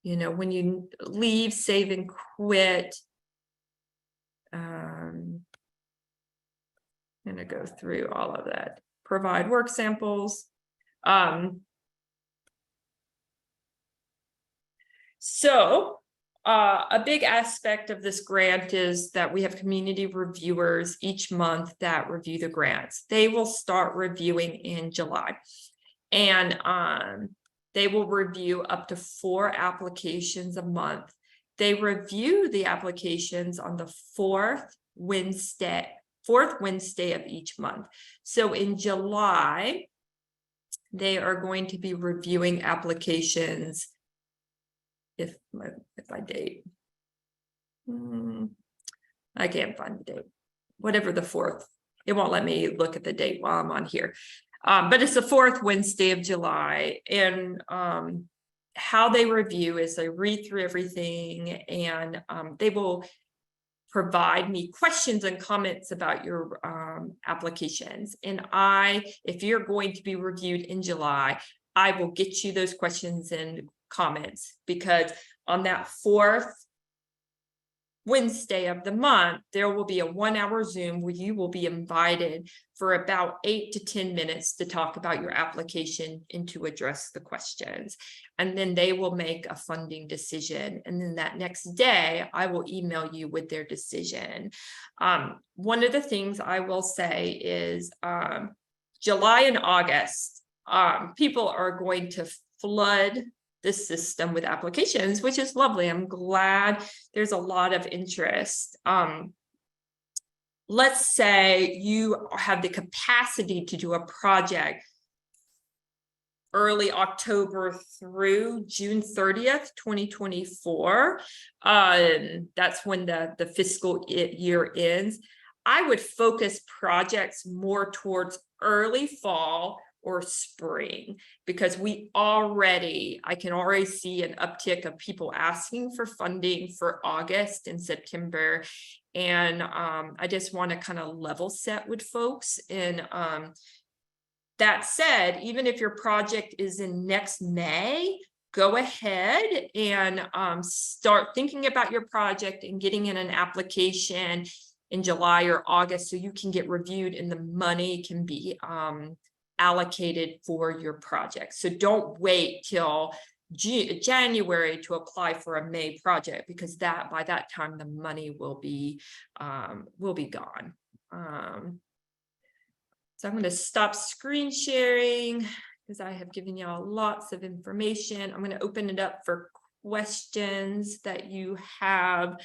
You know, when you leave, save and quit. I'm gonna go through all of that. Provide work samples. So a big aspect of this grant is that we have community reviewers each month that review the grants. They will start reviewing in July, and they will review up to 4 applications a month. They review the applications on the fourth Wednesday of each month. So in July, they are going to be reviewing applications. If I date, I can't find the date. Whatever the fourth, it won't let me look at the date while I'm on here. But it's the fourth Wednesday of July, and how they review is they read through everything, and they will provide me questions and comments about your applications. And if you're going to be reviewed in July, I will get you those questions and comments, because on that fourth Wednesday of the month, there will be a 1-hour Zoom where you will be invited for about 8 to 10 minutes to talk about your application and to address the questions. And then they will make a funding decision. And then that next day, I will email you with their decision. One of the things I will say is July and August, people are going to flood the system with applications, which is lovely. I'm glad there's a lot of interest. Let's say you have the capacity to do a project early October through June 30th, 2024. That's when the fiscal year ends. I would focus projects more towards early fall or spring, because I can already see an uptick of people asking for funding for August and September. And I just want to kind of level set with folks. And that said, even if your project is in next May, go ahead and start thinking about your project and getting in an application in July or August, so you can get reviewed and the money can be allocated for your project. So don't wait till January to apply for a May project, because by that time the money will be gone. So I'm going to stop screen sharing because I have given y'all lots of information. I'm going to open it up for questions that you have,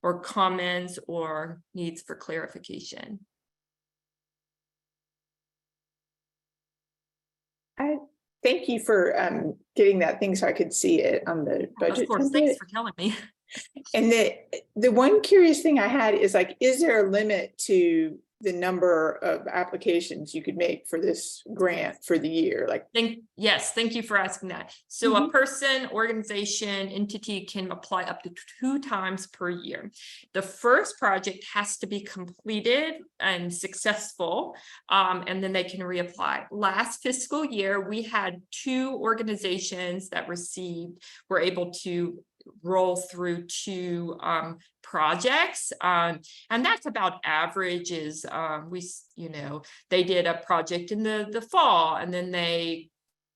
or comments, or needs for clarification. I thank you for getting that thing so I could see it on the budget. Of course, template. thanks for telling me. And the one curious thing I had is, like, is there a limit to the number of applications you could make for this grant for the year? Like, yes, thank you for asking that. So a person, organization, entity can apply up to 2 times per year. The first project has to be completed and successful, and then they can reapply. Last fiscal year, we had 2 organizations that were able to roll through 2 projects, and that's about average. Is they did a project in the fall, and then they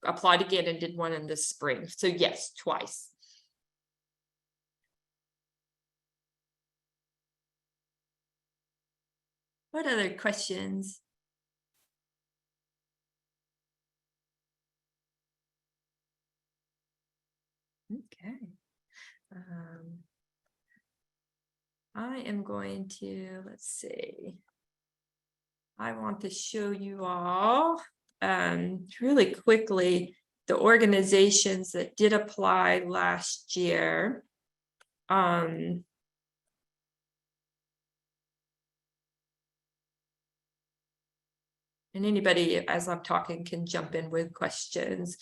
applied again and did one in the spring. So yes, twice. What other questions? Okay. I am going to, let's see. I want to show you all really quickly the organizations that did apply last year. And anybody, as I'm talking, can jump in with questions.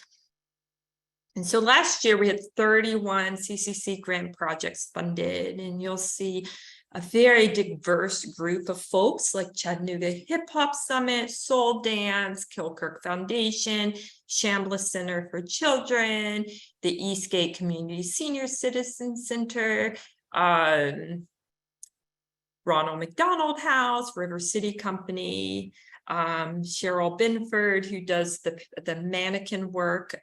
And so last year we had 31 CCC grant projects funded, and you'll see a very diverse group of folks like Chattanooga Hip Hop Summit, Soul Dance, Kilkirk Foundation, Chambliss Center for Children, the Eastgate Community Senior Citizen Center, Ronald McDonald House, River City Company, Cheryl Binford, who does the mannequin work.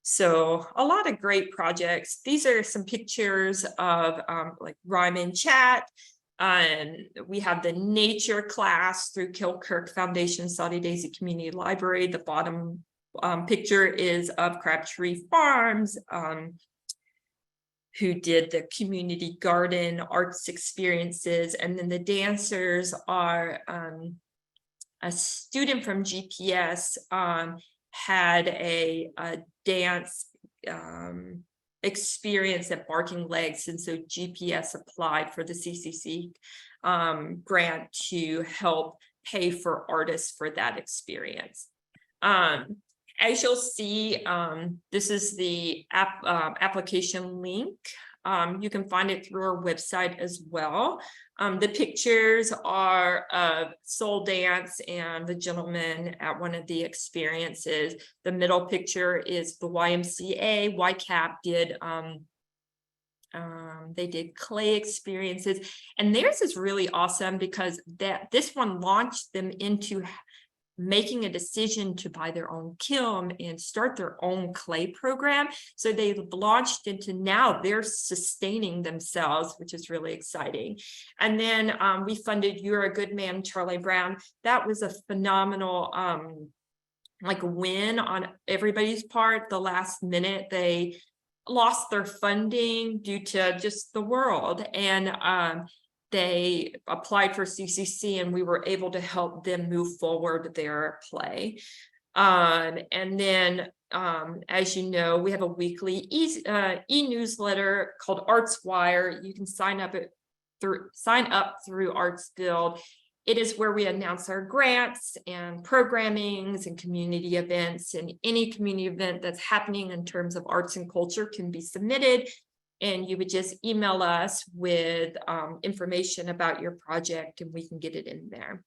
So a lot of great projects. These are some pictures of like Rhyme and Chat. We have the nature class through Kilkirk Foundation, Soddy Daisy Community Library. The bottom picture is of Crabtree Farms. who did the community garden arts experiences. And then the dancers are a student from GPS had a dance experience at Barking Legs. And so GPS applied for the CCC grant to help pay for artists for that experience. As you'll see, this is the application link. You can find it through our website as well. The pictures are of Soul Dance and the gentleman at one of the experiences. The middle picture is the YMCA. YCAP did they did clay experiences, and theirs is really awesome because this one launched them into making a decision to buy their own kiln and start their own clay program. So they launched into, now they're sustaining themselves, which is really exciting. And then we funded You're a Good Man, Charlie Brown. That was a phenomenal like win on everybody's part. The last minute, they lost their funding due to just the world. And they applied for CCC, and we were able to help them move forward their play. And then, as you know, we have a weekly e-newsletter called ArtsWire. You can sign up through ArtsBuild. It is where we announce our grants and programmings and community events, and any community event that's happening in terms of arts and culture can be submitted. And you would just email us with information about your project, and we can get it in there.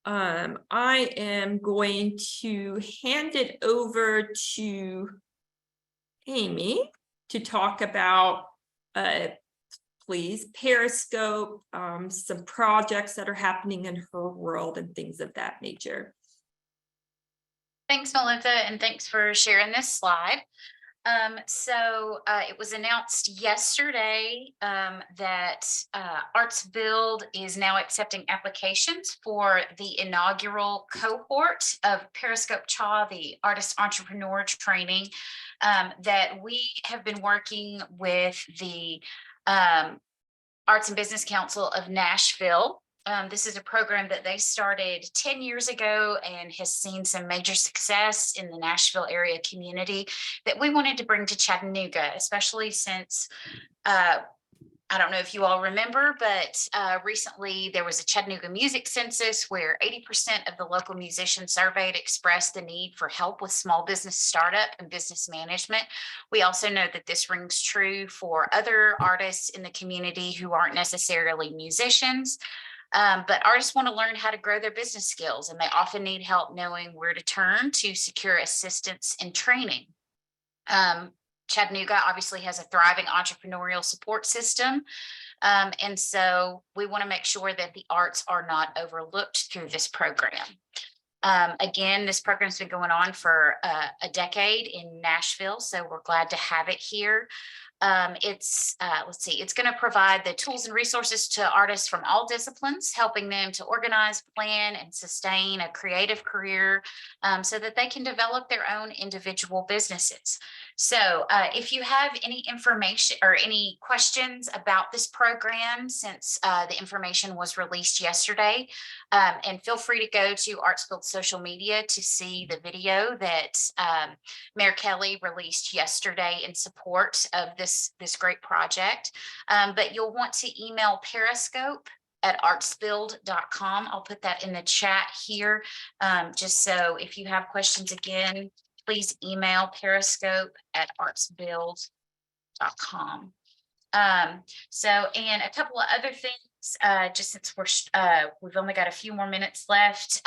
I am going to hand it over to Amy to talk about, please, Periscope, some projects that are happening in her world and things of that nature. Thanks, Melissa, and thanks for sharing this slide. It was announced yesterday that ArtsBuild is now accepting applications for the inaugural cohort of Periscope CHA, the Artist Entrepreneur Training, that we have been working with the Arts and Business Council of Nashville. This is a program that they started 10 years ago and has seen some major success in the Nashville area community that we wanted to bring to Chattanooga, especially since, I don't know if you all remember, but recently there was a Chattanooga music census where 80% of the local musicians surveyed expressed the need for help with small business startup and business management. We also know that this rings true for other artists in the community who aren't necessarily musicians. But artists want to learn how to grow their business skills, and they often need help knowing where to turn to secure assistance and training. Chattanooga obviously has a thriving entrepreneurial support system. And so we want to make sure that the arts are not overlooked through this program. Again, this program's been going on for a decade in Nashville, so we're glad to have it here. It's going to provide the tools and resources to artists from all disciplines, helping them to organize, plan, and sustain a creative career so that they can develop their own individual businesses. So if you have any information or any questions about this program since the information was released yesterday, and feel free to go to ArtsBuild social media to see the video that Mayor Kelly released yesterday in support of this great project. But you'll want to email Periscope at artsbuild.com. I'll put that in the chat here, just so if you have questions, again, please email Periscope at artsbuild.com. And a couple of other things, just since we've only got a few more minutes left,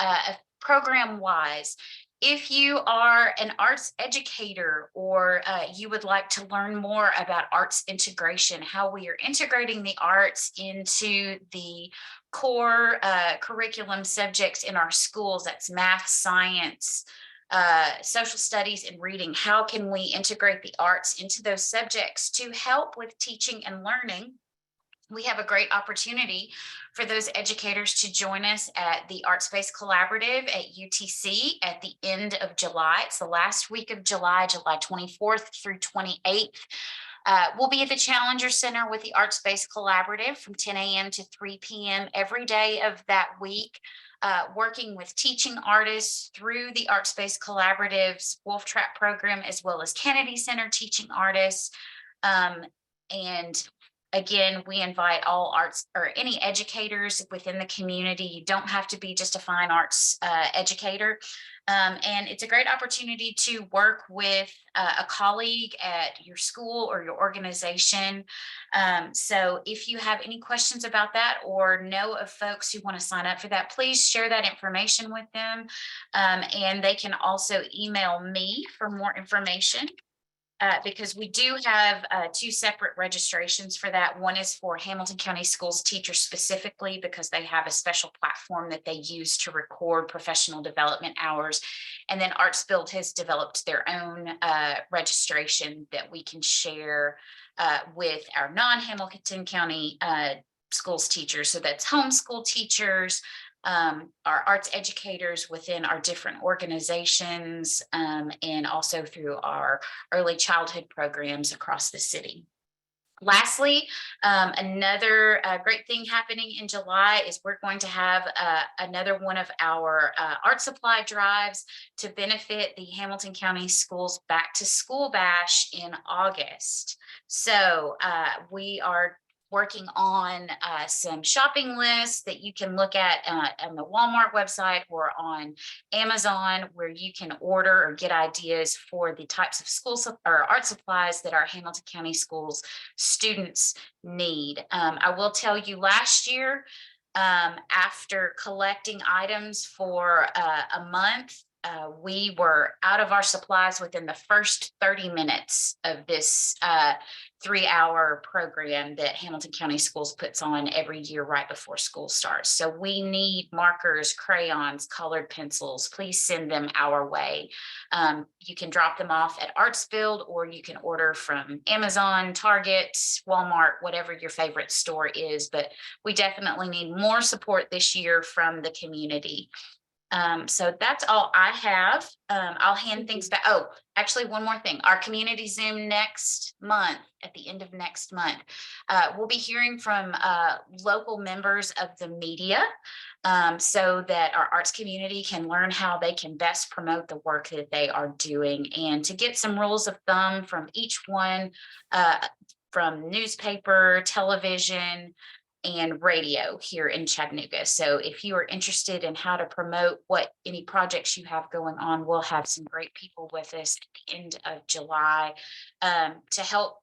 program-wise. If you are an arts educator or you would like to learn more about arts integration, how we are integrating the arts into the core curriculum subjects in our schools, that's math, science, social studies, and reading. How can we integrate the arts into those subjects to help with teaching and learning? We have a great opportunity for those educators to join us at the Art Space Collaborative at UTC at the end of July. It's the last week of July, July 24th through 28th. We'll be at the Challenger Center with the Arts-Based Collaborative from 10 a.m. to 3 p.m. every day of that week, working with teaching artists through the Arts-Based Collaborative's Wolf Trap program, as well as Kennedy Center teaching artists. And again, we invite all arts or any educators within the community. You don't have to be just a fine arts educator. And it's a great opportunity to work with a colleague at your school or your organization. So if you have any questions about that or know of folks who want to sign up for that, please share that information with them. And they can also email me for more information. Because we do have 2 separate registrations for that. One is for Hamilton County Schools teachers specifically, because they have a special platform that they use to record professional development hours. And then ArtsBuild has developed their own registration that we can share with our non-Hamilton County schools teachers. So that's homeschool teachers, our arts educators within our different organizations, and also through our early childhood programs across the city. Lastly, another great thing happening in July is we're going to have another one of our art supply drives to benefit the Hamilton County Schools Back to School Bash in August. So we are working on some shopping lists that you can look at on the Walmart website or on Amazon, where you can order or get ideas for the types of school or art supplies that our Hamilton County Schools students need. I will tell you, last year, after collecting items for a month, we were out of our supplies within the first 30 minutes of this 3-hour program that Hamilton County Schools puts on every year right before school starts. So we need markers, crayons, colored pencils. Please send them our way. You can drop them off at ArtsBuild, or you can order from Amazon, Target, Walmart, whatever your favorite store is. But we definitely need more support this year from the community. So that's all I have. I'll hand things back. Oh, actually, one more thing. Our community Zoom next month, at the end of next month, we'll be hearing from local members of the media, so that our arts community can learn how they can best promote the work that they are doing, and to get some rules of thumb from each one, from newspaper, television, and radio here in Chattanooga. So if you are interested in how to promote any projects you have going on, we'll have some great people with us at the end of July to help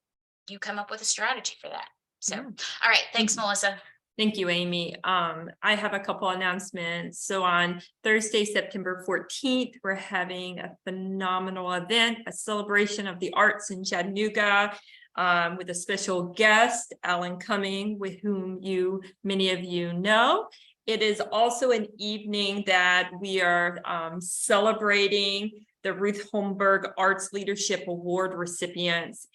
you come up with a strategy for that. So, all right. Thanks, Melissa. Thank you, Amy. I have a couple announcements. So on Thursday, September 14th, we're having a phenomenal event, a celebration of the arts in Chattanooga, with a special guest, Alan Cumming, with whom many of you know. It is also an evening that we are celebrating the Ruth Holmberg Arts Leadership Award recipients.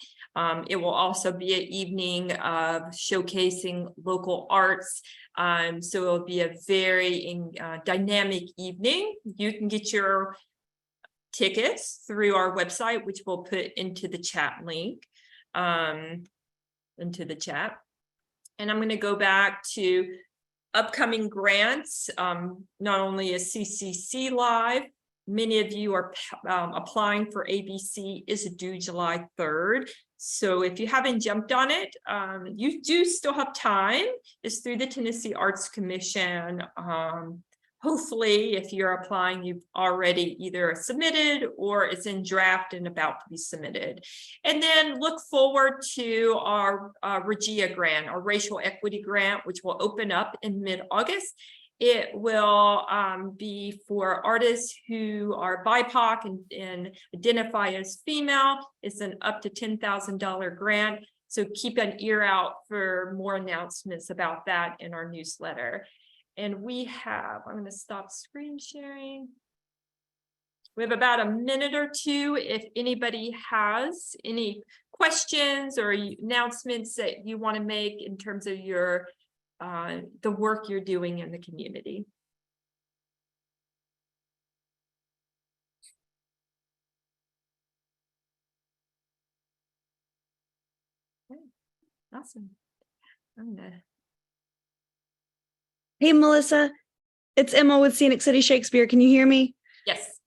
It will also be an evening of showcasing local arts. So it'll be a very dynamic evening. You can get your tickets through our website, which we'll put into the chat link. Into the chat. And I'm going to go back to upcoming grants. Not only is CCC live, many of you are applying for ABC is due July 3rd. So if you haven't jumped on it, you do still have time. It's through the Tennessee Arts Commission. Hopefully, if you're applying, you've already either submitted or it's in draft and about to be submitted. And then look forward to our Regia grant, our racial equity grant, which will open up in mid-August. It will be for artists who are BIPOC and identify as female. It's an up to $10,000 grant. So keep an ear out for more announcements about that in our newsletter. And I'm going to stop screen sharing. We have about a minute or two. If anybody has any questions or announcements that you want to make in terms of your the work you're doing in the community. Awesome. I'm gonna- Hey, Melissa, it's Emma with Scenic City Shakespeare. Can you hear me? Yes.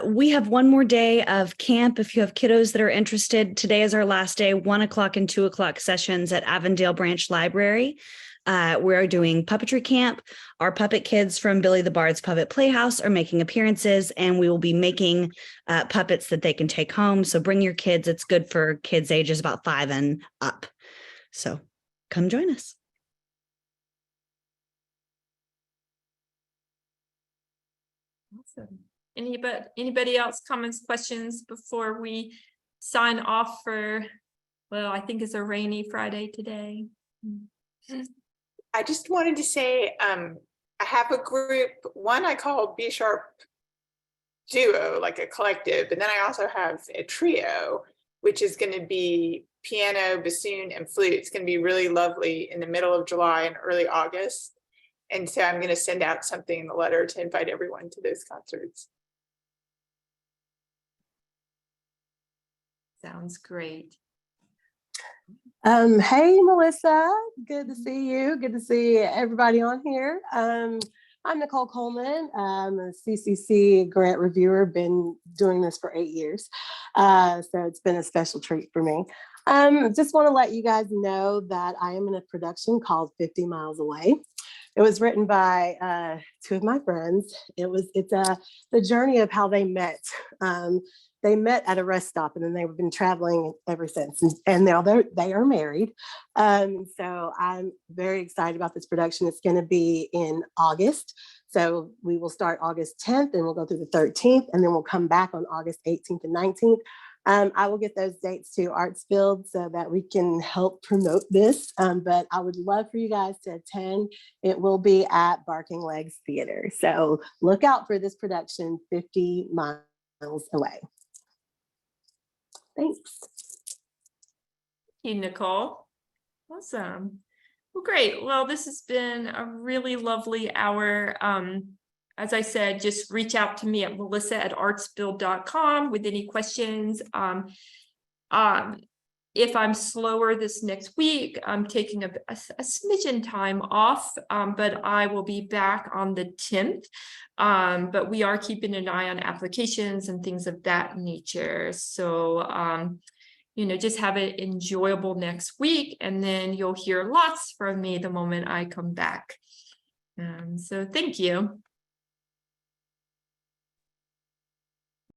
We have one more day of camp. If you have kiddos that are interested, today is our last day, 1 o'clock and 2 o'clock sessions at Avondale Branch Library. We're doing puppetry camp. Our puppet kids from Billy the Bard's Puppet Playhouse are making appearances, and we will be making puppets that they can take home. So bring your kids. It's good for kids ages about 5 and up. So come join us. Awesome. Anybody else comments, questions before we sign off for, well, I think it's a rainy Friday today. I just wanted to say, I have a group, one I call B Sharp Duo, like a collective, and then I also have a trio, which is going to be piano, bassoon, and flute. It's going to be really lovely in the middle of July and early August. And so I'm going to send out something in the letter to invite everyone to those concerts. Sounds great. Hey, Melissa, good to see you. Good to see everybody on here. I'm Nicole Coleman. I'm a CCC grant reviewer, been doing this for 8 years. So it's been a special treat for me. Just want to let you guys know that I am in a production called 50 Miles Away. It was written by 2 of my friends. It's the journey of how they met. They met at a rest stop, and then they've been traveling ever since. And now they are married. So I'm very excited about this production. It's going to be in August. So we will start August 10th, and we'll go through the 13th, and then we'll come back on August 18th and 19th. I will get those dates to ArtsBuild so that we can help promote this. But I would love for you guys to attend. It will be at Barking Legs Theater. So look out for this production, 50 Miles Away. Thanks. Thank you, Nicole. Awesome. Well, great. Well, this has been a really lovely hour. As I said, just reach out to me at melissa@artsbuild.com with any questions. If I'm slower this next week, I'm taking a smidgen time off, but I will be back on the 10th. But we are keeping an eye on applications and things of that nature. So, just have an enjoyable next week, and then you'll hear lots from me the moment I come back. So thank you.